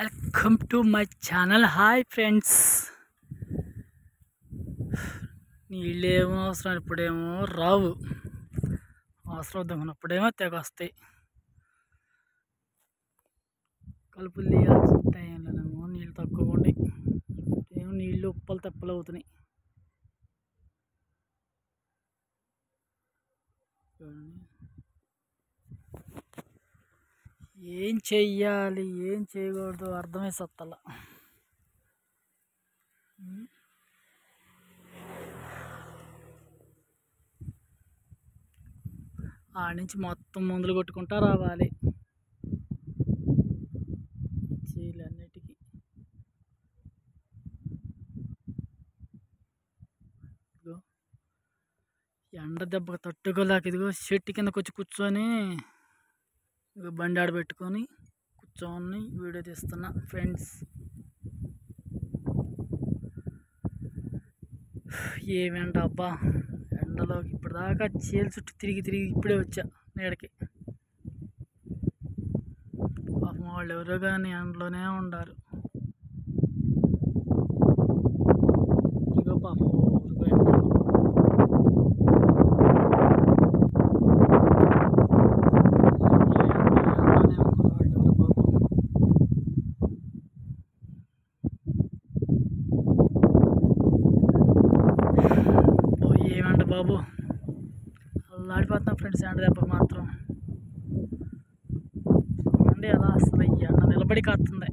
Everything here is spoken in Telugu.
Welcome to my channel. Hi friends. నీళ్ళేమో అవసరం ఇప్పుడేమో రావు, అవసరం దొంగనప్పుడేమో తెగ వస్తాయి. కలుపులు తీయాల్సిన టైంలోనేమో నీళ్ళు తక్కువ ఉండి ఏమో నీళ్ళు ఉప్పలు తెప్పలు అవుతున్నాయి. ఏం చెయ్యాలి ఏం చేయకూడదు అర్థమే సత్తల. ఆడ నుంచి మొత్తం మందులు కొట్టుకుంటా రావాలి చీలన్నిటికీ. ఇదిగో ఎండ దెబ్బకు తట్టుకోలేక ఇదిగో చెట్టు కిందకు వచ్చి కూర్చొని ఇక బండి ఆడబెట్టుకొని కూర్చొని వీడియో తీస్తున్నా ఫ్రెండ్స్. ఏమేంట అబ్బా, ఎండలో ఇప్పటిదాకా చీల చుట్టూ తిరిగి ఇప్పుడే వచ్చా నీడకి. పాపం వాళ్ళు ఎవరో కానీ ఎండలోనే ఉండారు. ఇదిగో పాపం ఏమంట బాబు, అల్లాడిపోతున్నాం ఫ్రెండ్స్ ఎండ దెబ్బకు మాత్రం. చూడండి అలా అసలు ఈ ఎండ నిలబడి కాస్తుంది.